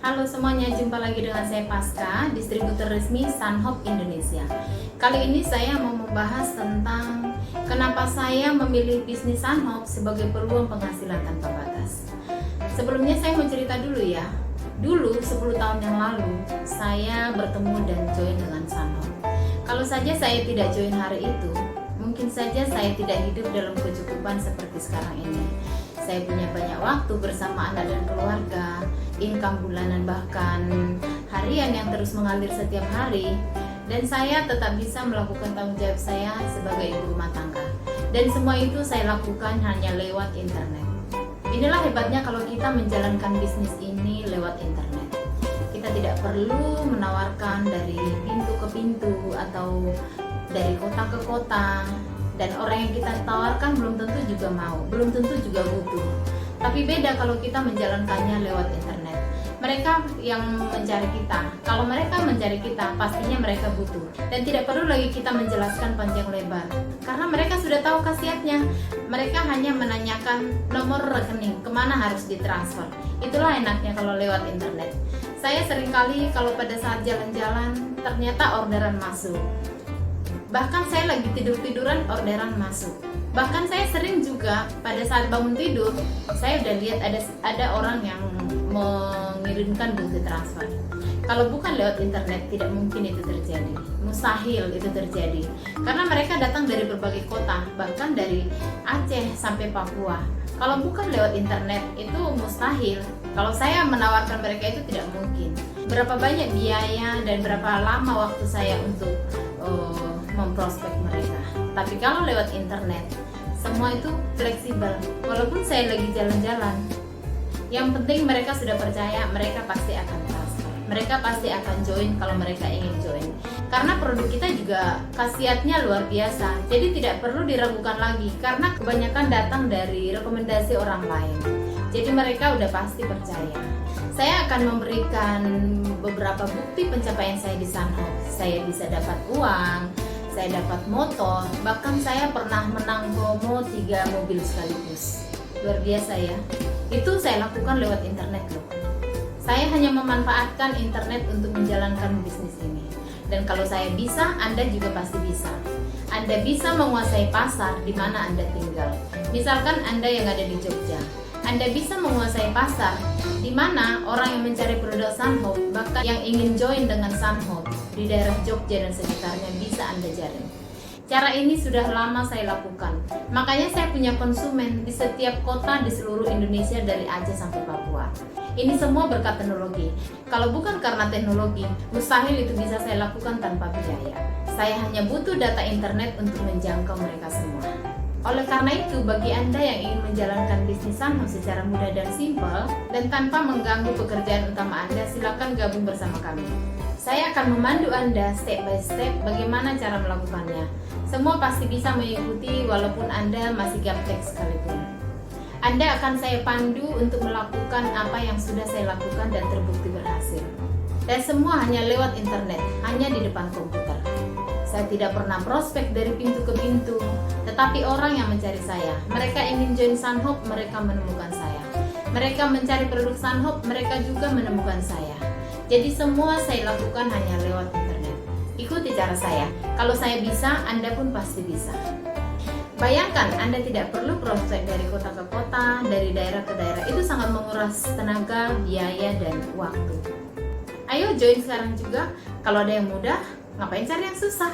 Halo semuanya, jumpa lagi dengan saya Pasca, distributor resmi Sunhope Indonesia. Kali ini saya mau membahas tentang kenapa saya memilih bisnis Sunhope sebagai peluang penghasilan tanpa batas. Sebelumnya saya mau cerita dulu ya. Dulu 10 tahun yang lalu saya bertemu dan join dengan Sunhope. Kalau saja saya tidak join hari itu, mungkin saja saya tidak hidup dalam kecukupan seperti sekarang ini. Saya punya banyak waktu bersama anak dan keluarga, income bulanan bahkan harian yang terus mengalir setiap hari, dan saya tetap bisa melakukan tanggung jawab saya sebagai ibu rumah tangga. Dan semua itu saya lakukan hanya lewat internet. Inilah hebatnya kalau kita menjalankan bisnis ini lewat internet. Kita tidak perlu menawarkan dari pintu ke pintu atau dari kota ke kota. Dan orang yang kita tawarkan belum tentu juga mau, belum tentu juga butuh. Tapi beda kalau kita menjalankannya lewat internet. Mereka yang mencari kita, kalau mereka mencari kita, pastinya mereka butuh. Dan tidak perlu lagi kita menjelaskan panjang lebar, karena mereka sudah tahu khasiatnya. Mereka hanya menanyakan nomor rekening, kemana harus ditransfer. Itulah enaknya kalau lewat internet. Saya seringkali kalau pada saat jalan-jalan, ternyata orderan masuk. Bahkan saya lagi tidur-tiduran orderan masuk. Bahkan saya sering juga pada saat bangun tidur, saya udah lihat ada orang yang mengirimkan bukti transfer. Kalau bukan lewat internet, tidak mungkin itu terjadi. Mustahil itu terjadi. Karena mereka datang dari berbagai kota, bahkan dari Aceh sampai Papua. Kalau bukan lewat internet, itu mustahil. Kalau saya menawarkan mereka itu tidak mungkin. Berapa banyak biaya dan berapa lama waktu saya untuk memprospek mereka. Tapi kalau lewat internet, semua itu fleksibel. Walaupun saya lagi jalan-jalan, yang penting mereka sudah percaya, mereka pasti akan transfer. Mereka pasti akan join kalau mereka ingin join. Karena produk kita juga khasiatnya luar biasa. Jadi tidak perlu diragukan lagi, karena kebanyakan datang dari rekomendasi orang lain. Jadi mereka udah pasti percaya. Saya akan memberikan beberapa bukti pencapaian saya di Sunhope. Saya bisa dapat uang, saya dapat motor, bahkan saya pernah menang promo 3 mobil sekaligus. Luar biasa ya. Itu saya lakukan lewat internet loh. Saya hanya memanfaatkan internet untuk menjalankan bisnis ini. Dan kalau saya bisa, Anda juga pasti bisa. Anda bisa menguasai pasar di mana Anda tinggal. Misalkan Anda yang ada di Jogja, Anda bisa menguasai pasar di mana orang yang mencari produk Sunhope, bahkan yang ingin join dengan Sunhope di daerah Jogja dan sekitarnya bisa Anda jaring. Cara ini sudah lama saya lakukan. Makanya saya punya konsumen di setiap kota di seluruh Indonesia dari Aceh sampai Papua. Ini semua berkat teknologi. Kalau bukan karena teknologi, mustahil itu bisa saya lakukan tanpa biaya. Saya hanya butuh data internet untuk menjangkau mereka semua. Oleh karena itu, bagi Anda yang ingin menjalankan bisnis Sunhope secara mudah dan simpel dan tanpa mengganggu pekerjaan utama Anda, silakan gabung bersama kami. Saya akan memandu Anda step by step bagaimana cara melakukannya. Semua pasti bisa mengikuti walaupun Anda masih gaptek sekalipun. Anda akan saya pandu untuk melakukan apa yang sudah saya lakukan dan terbukti berhasil. Dan semua hanya lewat internet, hanya di depan komputer. Saya tidak pernah prospek dari pintu ke pintu, tetapi orang yang mencari saya. Mereka ingin join Sunhope, mereka menemukan saya. Mereka mencari produk Sunhope, mereka juga menemukan saya. Jadi semua saya lakukan hanya lewat internet. Ikuti cara saya. Kalau saya bisa, Anda pun pasti bisa. Bayangkan Anda tidak perlu prospek dari kota ke kota, dari daerah ke daerah. Itu sangat menguras tenaga, biaya, dan waktu. Ayo join sekarang juga. Kalau ada yang mudah, ngapain cari yang susah?